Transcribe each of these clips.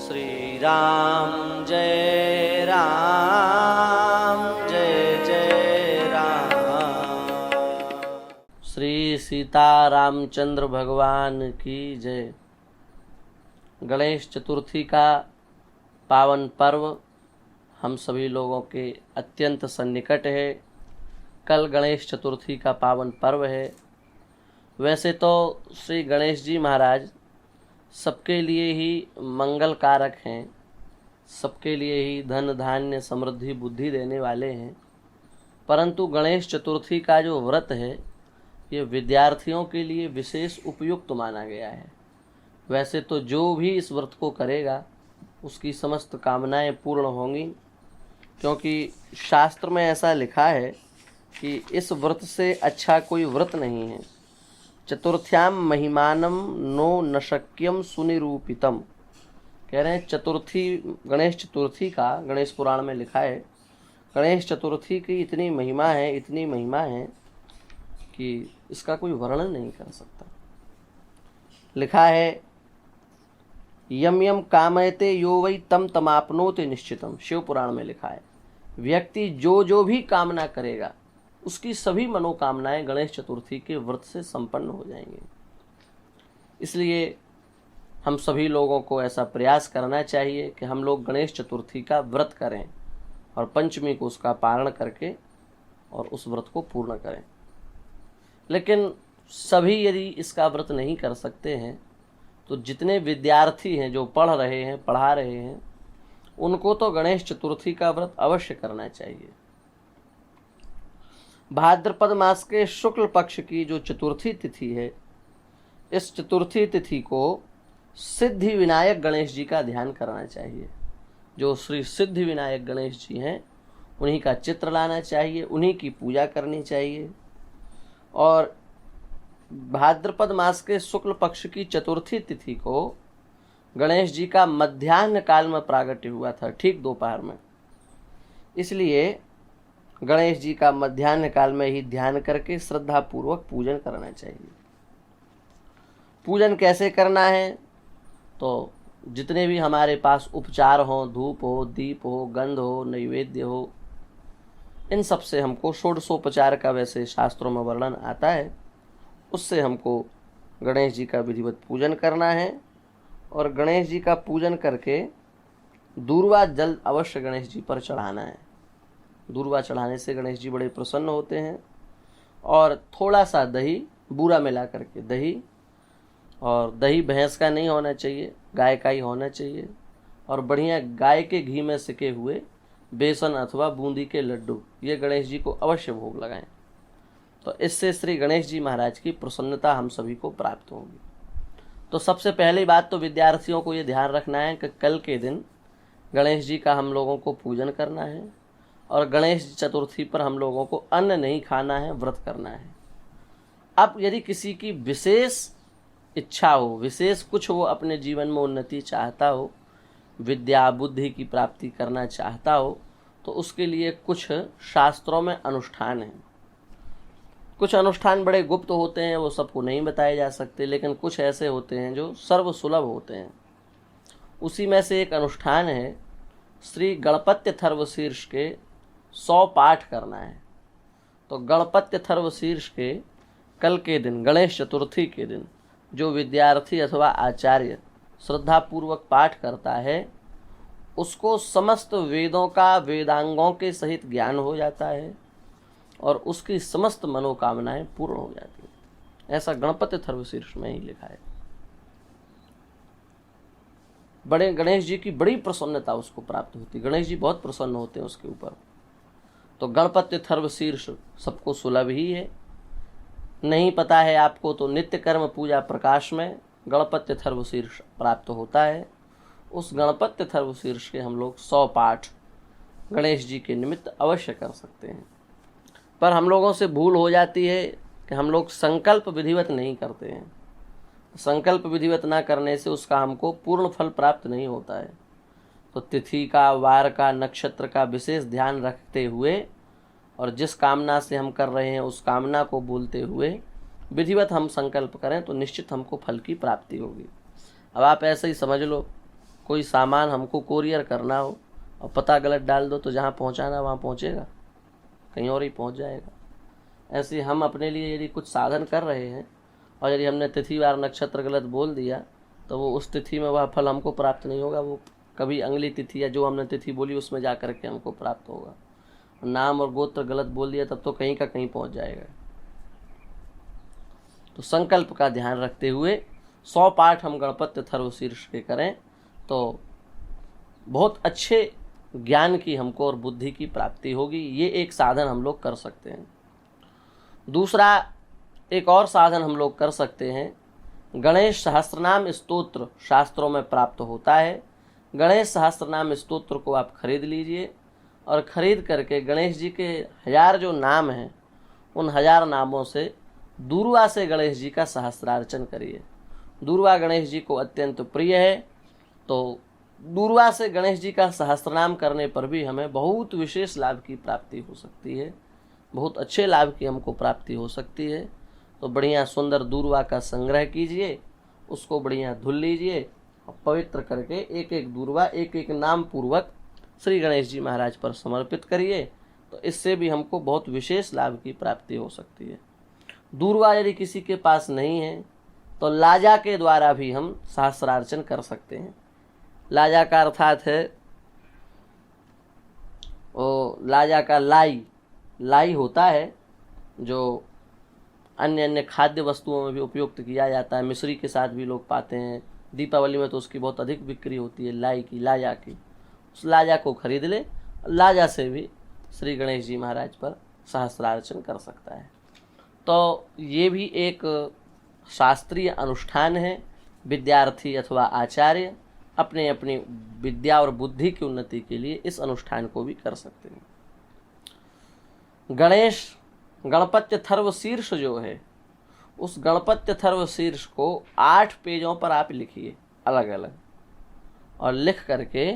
श्री राम जय राम। श्री सीता रामचंद्र भगवान की जय। गणेश चतुर्थी का पावन पर्व हम सभी लोगों के अत्यंत सन्निकट है। कल गणेश चतुर्थी का पावन पर्व है। वैसे तो श्री गणेश जी महाराज सबके लिए ही मंगल कारक हैं, सबके लिए ही धन धान्य समृद्धि बुद्धि देने वाले हैं, परंतु गणेश चतुर्थी का जो व्रत है ये विद्यार्थियों के लिए विशेष उपयुक्त माना गया है। वैसे तो जो भी इस व्रत को करेगा उसकी समस्त कामनाएं पूर्ण होंगी, क्योंकि शास्त्र में ऐसा लिखा है कि इस व्रत से अच्छा कोई व्रत नहीं है। चतुर्थ्याम महिमानम नो न शक्यम सुनिरूपितम। कह रहे हैं चतुर्थी, गणेश चतुर्थी का गणेश पुराण में लिखा है, गणेश चतुर्थी की इतनी महिमा है, इतनी महिमा है कि इसका कोई वर्णन नहीं कर सकता। लिखा है यम यम कामयते यो वै तम तमाप्नोति निश्चितम। शिव पुराण में लिखा है व्यक्ति जो भी कामना करेगा उसकी सभी मनोकामनाएं गणेश चतुर्थी के व्रत से संपन्न हो जाएंगी। इसलिए हम सभी लोगों को ऐसा प्रयास करना चाहिए कि हम लोग गणेश चतुर्थी का व्रत करें और पंचमी को उसका पारण करके और उस व्रत को पूर्ण करें। लेकिन सभी यदि इसका व्रत नहीं कर सकते हैं तो जितने विद्यार्थी हैं जो पढ़ रहे हैं, पढ़ा रहे हैं, उनको तो गणेश चतुर्थी का व्रत अवश्य करना चाहिए। भाद्रपद मास के शुक्ल पक्ष की जो चतुर्थी तिथि है, इस चतुर्थी तिथि को सिद्धि विनायक गणेश जी का ध्यान करना चाहिए। जो श्री सिद्धि विनायक गणेश जी हैं उन्हीं का चित्र लाना चाहिए, उन्हीं की पूजा करनी चाहिए। और भाद्रपद मास के शुक्ल पक्ष की चतुर्थी तिथि को गणेश जी का मध्याह्न काल में प्रागट्य हुआ था, ठीक दोपहर में। इसलिए गणेश जी का मध्याह्न काल में ही ध्यान करके श्रद्धा पूर्वक पूजन करना चाहिए। पूजन कैसे करना है? तो जितने भी हमारे पास उपचार हो, धूप हो, दीप हो, गंध हो, नैवेद्य हो, इन सब से हमको षोडशोपचार का वैसे शास्त्रों में वर्णन आता है, उससे हमको गणेश जी का विधिवत पूजन करना है। और गणेश जी का पूजन करके दूर्वा जल अवश्य गणेश जी पर चढ़ाना है। दूर्वा चढ़ाने से गणेश जी बड़े प्रसन्न होते हैं। और थोड़ा सा दही बूरा मिला करके, दही, और दही भैंस का नहीं होना चाहिए, गाय का ही होना चाहिए। और बढ़िया गाय के घी में सिके हुए बेसन अथवा बूंदी के लड्डू, ये गणेश जी को अवश्य भोग लगाएं। तो इससे श्री गणेश जी महाराज की प्रसन्नता हम सभी को प्राप्त होगी। तो सबसे पहली बात तो विद्यार्थियों को ये ध्यान रखना है कि कल के दिन गणेश जी का हम लोगों को पूजन करना है और गणेश चतुर्थी पर हम लोगों को अन्न नहीं खाना है, व्रत करना है। अब यदि किसी की विशेष इच्छा हो, विशेष कुछ वो अपने जीवन में उन्नति चाहता हो, विद्या बुद्धि की प्राप्ति करना चाहता हो, तो उसके लिए कुछ शास्त्रों में अनुष्ठान हैं। कुछ अनुष्ठान बड़े गुप्त होते हैं, वो सबको नहीं बताए जा सकते, लेकिन कुछ ऐसे होते हैं जो सर्वसुलभ होते हैं। उसी में से एक अनुष्ठान है श्री गणपत्य थर्वशीर्ष के 100 पाठ करना है। तो गणपत्य थर्वशीर्ष के कल के दिन, गणेश चतुर्थी के दिन, जो विद्यार्थी अथवा आचार्य श्रद्धापूर्वक पाठ करता है उसको समस्त वेदों का वेदांगों के सहित ज्ञान हो जाता है और उसकी समस्त मनोकामनाएं पूर्ण हो जाती हैं। ऐसा गणपति थर्वशीर्ष में ही लिखा है। बड़े गणेश जी की बड़ी प्रसन्नता उसको प्राप्त होती, गणेश जी बहुत प्रसन्न होते हैं उसके ऊपर। तो गणपति थर्वशीर्ष सबको सुलभ ही है। नहीं पता है आपको तो नित्य कर्म पूजा प्रकाश में गणपति थर्वशीर्ष प्राप्त होता है। उस गणपति थर्वशीर्ष के हम लोग 100 पाठ गणेश जी के निमित्त अवश्य कर सकते हैं। पर हम लोगों से भूल हो जाती है कि हम लोग संकल्प विधिवत नहीं करते हैं। संकल्प विधिवत ना करने से उसका हमको पूर्ण फल प्राप्त नहीं होता है। तो तिथि का, वार का, नक्षत्र का विशेष ध्यान रखते हुए और जिस कामना से हम कर रहे हैं उस कामना को बोलते हुए विधिवत हम संकल्प करें तो निश्चित हमको फल की प्राप्ति होगी। अब आप ऐसे ही समझ लो कोई सामान हमको कोरियर करना हो और पता गलत डाल दो तो जहाँ पहुँचाना वहाँ पहुँचेगा, कहीं और ही पहुँच जाएगा। ऐसे हम अपने लिए यदि कुछ साधन कर रहे हैं और यदि हमने तिथि वार नक्षत्र गलत बोल दिया तो वो उस तिथि में वह फल हमको प्राप्त नहीं होगा, वो कभी अगली तिथि या जो हमने तिथि बोली उसमें जा कर के हमको प्राप्त होगा। नाम और गोत्र गलत बोल दिया तब तो कहीं का कहीं पहुंच जाएगा। तो संकल्प का ध्यान रखते हुए 100 पाठ हम गणपत्य थर्व शीर्ष के करें तो बहुत अच्छे ज्ञान की हमको और बुद्धि की प्राप्ति होगी। ये एक साधन हम लोग कर सकते हैं। दूसरा एक और साधन हम लोग कर सकते हैं, गणेश सहस्त्रनाम स्तोत्र शास्त्रों में प्राप्त होता है। गणेश सहस्त्रनाम स्तोत्र को आप खरीद लीजिए और ख़रीद करके गणेश जी के 1000 जो नाम हैं उन 1000 नामों से दूर्वा से गणेश जी का सहस्त्रार्चन करिए। दूर्वा गणेश जी को अत्यंत प्रिय है, तो दूर्वा से गणेश जी का सहस्त्रनाम करने पर भी हमें बहुत विशेष लाभ की प्राप्ति हो सकती है, बहुत अच्छे लाभ की हमको प्राप्ति हो सकती है। तो बढ़िया सुंदर दूर्वा का संग्रह कीजिए, उसको बढ़िया धुल लीजिए और पवित्र करके एक एक दूर्वा एक एक नाम पूर्वक श्री गणेश जी महाराज पर समर्पित करिए, तो इससे भी हमको बहुत विशेष लाभ की प्राप्ति हो सकती है। दूर्वा यदि किसी के पास नहीं है तो लाजा के द्वारा भी हम सहस्रार्चन कर सकते हैं। लाजा का अर्थात है वो लाजा का लाई होता है जो अन्य अन्य खाद्य वस्तुओं में भी उपयुक्त किया जाता है, मिश्री के साथ भी लोग पाते हैं। दीपावली में तो उसकी बहुत अधिक बिक्री होती है लाई की, लाजा की। उस लाजा को खरीद ले, लाजा से भी श्री गणेश जी महाराज पर सहस्रार्चन कर सकता है। तो ये भी एक शास्त्रीय अनुष्ठान है। विद्यार्थी अथवा आचार्य अपने अपनी विद्या और बुद्धि की उन्नति के लिए इस अनुष्ठान को भी कर सकते हैं। गणपत्य थर्व शीर्ष जो है, उस गणपत्य थर्व शीर्ष को 8 पेजों पर आप लिखिए अलग अलग, और लिख करके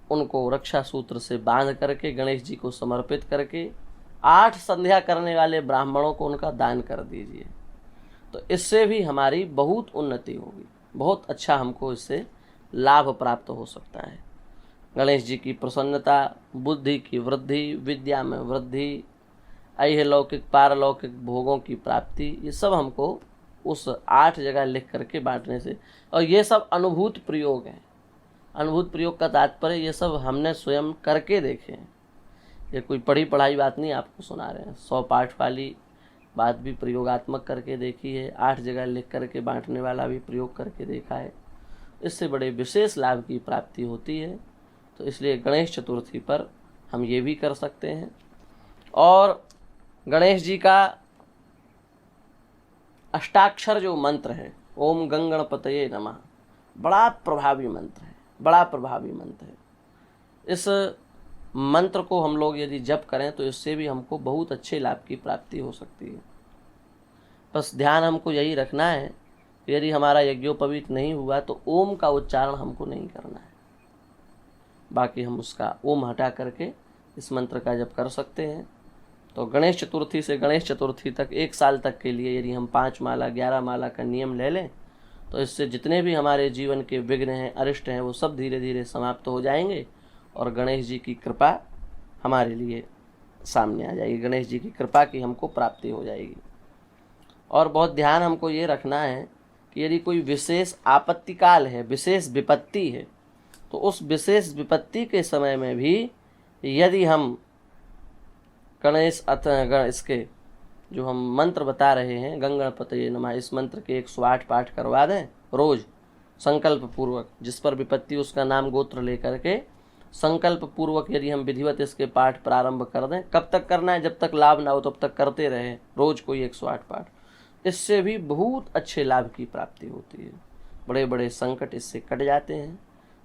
उनको रक्षा सूत्र से बांध करके गणेश जी को समर्पित करके 8 संध्या करने वाले ब्राह्मणों को उनका दान कर दीजिए। तो इससे भी हमारी बहुत उन्नति होगी, बहुत अच्छा हमको इससे लाभ प्राप्त हो सकता है। गणेश जी की प्रसन्नता, बुद्धि की वृद्धि, विद्या में वृद्धि, ऐहिलौकिक पारलौकिक भोगों की प्राप्ति, ये सब हमको उस 8 जगह लिख करके बांटने से, और ये सब अनुभूत प्रयोग हैं। अनुभूत प्रयोग का तात्पर्य ये सब हमने स्वयं करके देखे हैं, ये कोई पढ़ी पढ़ाई बात नहीं आपको सुना रहे हैं। 100 पाठ वाली बात भी प्रयोगात्मक करके देखी है, 8 जगह लिख करके बांटने वाला भी प्रयोग करके देखा है। इससे बड़े विशेष लाभ की प्राप्ति होती है। तो इसलिए गणेश चतुर्थी पर हम ये भी कर सकते हैं। और गणेश जी का अष्टाक्षर जो मंत्र है, ओम गं गणपतये नमः, बड़ा प्रभावी मंत्र है, बड़ा प्रभावी मंत्र है। इस मंत्र को हम लोग यदि जप करें तो इससे भी हमको बहुत अच्छे लाभ की प्राप्ति हो सकती है। बस ध्यान हमको यही रखना है, यदि हमारा यज्ञोपवीत नहीं हुआ तो ओम का उच्चारण हमको नहीं करना है। बाकी हम उसका ओम हटा करके इस मंत्र का जप कर सकते हैं। तो गणेश चतुर्थी से गणेश चतुर्थी तक 1 साल तक के लिए यदि हम 5 माला 11 माला का नियम ले लें तो इससे जितने भी हमारे जीवन के विघ्न हैं, अरिष्ट हैं, वो सब धीरे धीरे समाप्त हो जाएंगे और गणेश जी की कृपा हमारे लिए सामने आ जाएगी, गणेश जी की कृपा की हमको प्राप्ति हो जाएगी। और बहुत ध्यान हमको ये रखना है कि यदि कोई विशेष आपत्ति काल है, विशेष विपत्ति है, तो उस विशेष विपत्ति के समय में भी यदि हम गणेश इसके जो हम मंत्र बता रहे हैं गं गणपतये नमः, इस मंत्र के 108 पाठ करवा दें रोज संकल्प पूर्वक, जिस पर विपत्ति उसका नाम गोत्र लेकर के संकल्प पूर्वक यदि हम विधिवत इसके पाठ प्रारंभ कर दें। कब तक करना है? जब तक लाभ ना हो तब तक करते रहें, रोज कोई 108 पाठ। इससे भी बहुत अच्छे लाभ की प्राप्ति होती है, बड़े बड़े संकट इससे कट जाते हैं।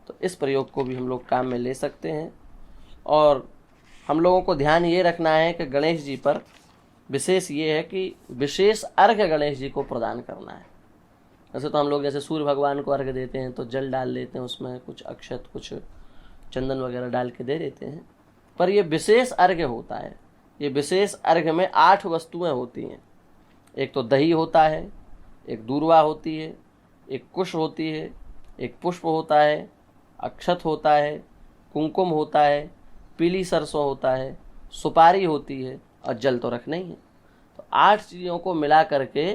तो इस प्रयोग को भी हम लोग काम में ले सकते हैं। और हम लोगों को ध्यान ये रखना है कि गणेश जी पर विशेष ये है कि विशेष अर्घ्य गणेश जी को प्रदान करना है। वैसे तो हम लोग जैसे सूर्य भगवान को अर्घ्य देते हैं तो जल डाल लेते हैं, उसमें कुछ अक्षत कुछ चंदन वगैरह डाल के दे देते हैं, पर ये विशेष अर्घ्य होता है। ये विशेष अर्घ्य में 8 वस्तुएं होती हैं। एक तो दही होता है, एक दूर्वा होती है, एक कुश होती है, एक पुष्प होता है अक्षत होता है, कुमकुम होता है, पीली सरसों होता है, सुपारी होती है और जल तो रखना ही है। तो 8 चीज़ों को मिला करके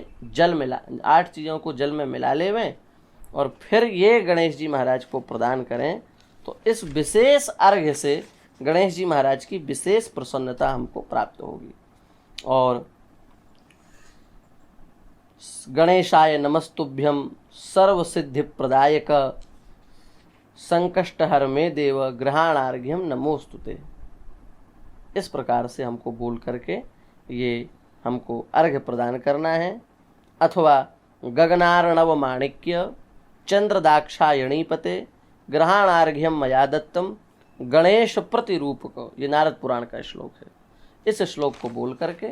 8 चीज़ों को जल में मिला लेवें और फिर ये गणेश जी महाराज को प्रदान करें, तो इस विशेष अर्घ्य से गणेश जी महाराज की विशेष प्रसन्नता हमको प्राप्त होगी। और गणेशाय नमस्तुभ्यं सर्व सिद्धि प्रदायक संकष्टहर में देव ग्रहणार्घ्यम नमोस्तुते, इस प्रकार से हमको बोल करके ये हमको अर्घ्य प्रदान करना है। अथवा गगनार्णव माणिक्य चंद्रदाक्षायणीपते ग्रहणार्घ्यम मया दत्तम गणेश प्रतिरूपक, ये नारद पुराण का श्लोक है। इस श्लोक को बोल करके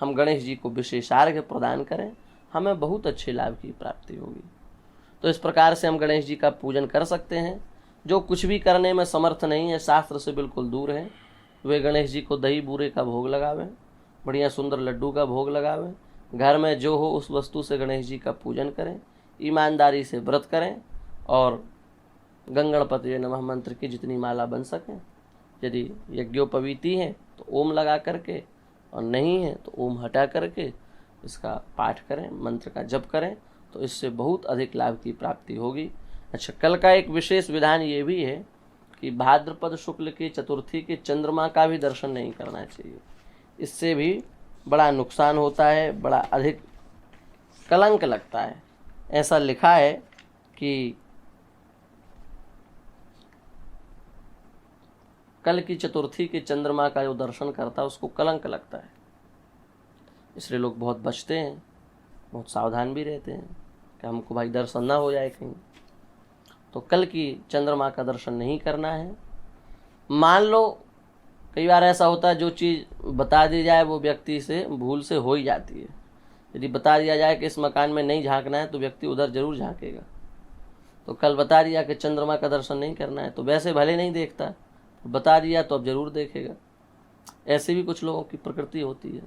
हम गणेश जी को विशेषार्घ्य प्रदान करें, हमें बहुत अच्छे लाभ की प्राप्ति होगी। तो इस प्रकार से हम गणेश जी का पूजन कर सकते हैं। जो कुछ भी करने में समर्थ नहीं है, शास्त्र से बिल्कुल दूर है, वे गणेश जी को दही बूरे का भोग लगावें, बढ़िया सुंदर लड्डू का भोग लगावें, घर में जो हो उस वस्तु से गणेश जी का पूजन करें, ईमानदारी से व्रत करें और गंगणपतये नमः मंत्र की जितनी माला बन सके, यदि यज्ञोपवीति है तो ओम लगा करके, और नहीं है तो ओम हटा करके इसका पाठ करें, मंत्र का जप करें, तो इससे बहुत अधिक लाभ की प्राप्ति होगी। अच्छा, कल का एक विशेष विधान ये भी है कि भाद्रपद शुक्ल की चतुर्थी के चंद्रमा का भी दर्शन नहीं करना चाहिए। इससे भी बड़ा नुकसान होता है, बड़ा अधिक कलंक लगता है। ऐसा लिखा है कि कल की चतुर्थी के चंद्रमा का जो दर्शन करता है उसको कलंक लगता है, इसलिए लोग बहुत बचते हैं, बहुत सावधान भी रहते हैं कि हमको भाई दर्शन ना हो जाए कहीं। तो कल की चंद्रमा का दर्शन नहीं करना है। मान लो कई बार ऐसा होता है, जो चीज़ बता दी जाए वो व्यक्ति से भूल से हो ही जाती है। यदि बता दिया जाए कि इस मकान में नहीं झांकना है तो व्यक्ति उधर जरूर झांकेगा। तो कल बता दिया कि चंद्रमा का दर्शन नहीं करना है, तो वैसे भले नहीं देखता, बता दिया तो अब जरूर देखेगा। ऐसे भी कुछ लोगों की प्रकृति होती है।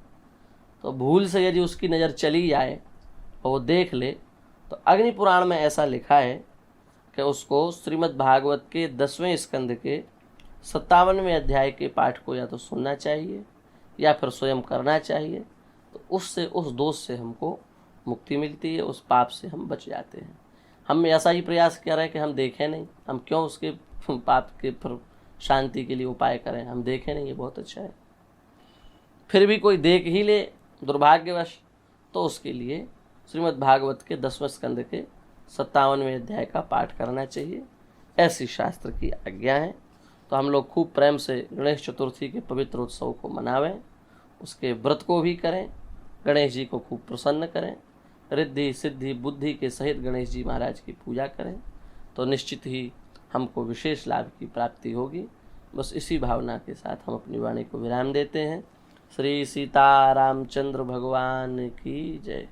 तो भूल से यदि उसकी नज़र चली जाए और वो देख ले, तो अग्नि पुराण में ऐसा लिखा है कि उसको श्रीमद् भागवत के 10वें स्कंद के 57वें अध्याय के पाठ को या तो सुनना चाहिए या फिर स्वयं करना चाहिए। तो उससे, उस दोष से हमको मुक्ति मिलती है, उस पाप से हम बच जाते हैं। हम ऐसा ही प्रयास कर रहे हैं कि हम देखें नहीं, हम क्यों उसके पाप के फिर शांति के लिए उपाय करें, हम देखें नहीं, ये बहुत अच्छा है। फिर भी कोई देख ही ले दुर्भाग्यवश, तो उसके लिए श्रीमद् भागवत के 10वें स्कंद के 57वें अध्याय का पाठ करना चाहिए, ऐसी शास्त्र की आज्ञा है। तो हम लोग खूब प्रेम से गणेश चतुर्थी के पवित्र उत्सव को मनावें, उसके व्रत को भी करें, गणेश जी को खूब प्रसन्न करें, रिद्धि सिद्धि बुद्धि के सहित गणेश जी महाराज की पूजा करें, तो निश्चित ही हमको विशेष लाभ की प्राप्ति होगी। बस इसी भावना के साथ हम अपनी वाणी को विराम देते हैं। श्री सीता रामचंद्र भगवान की जय।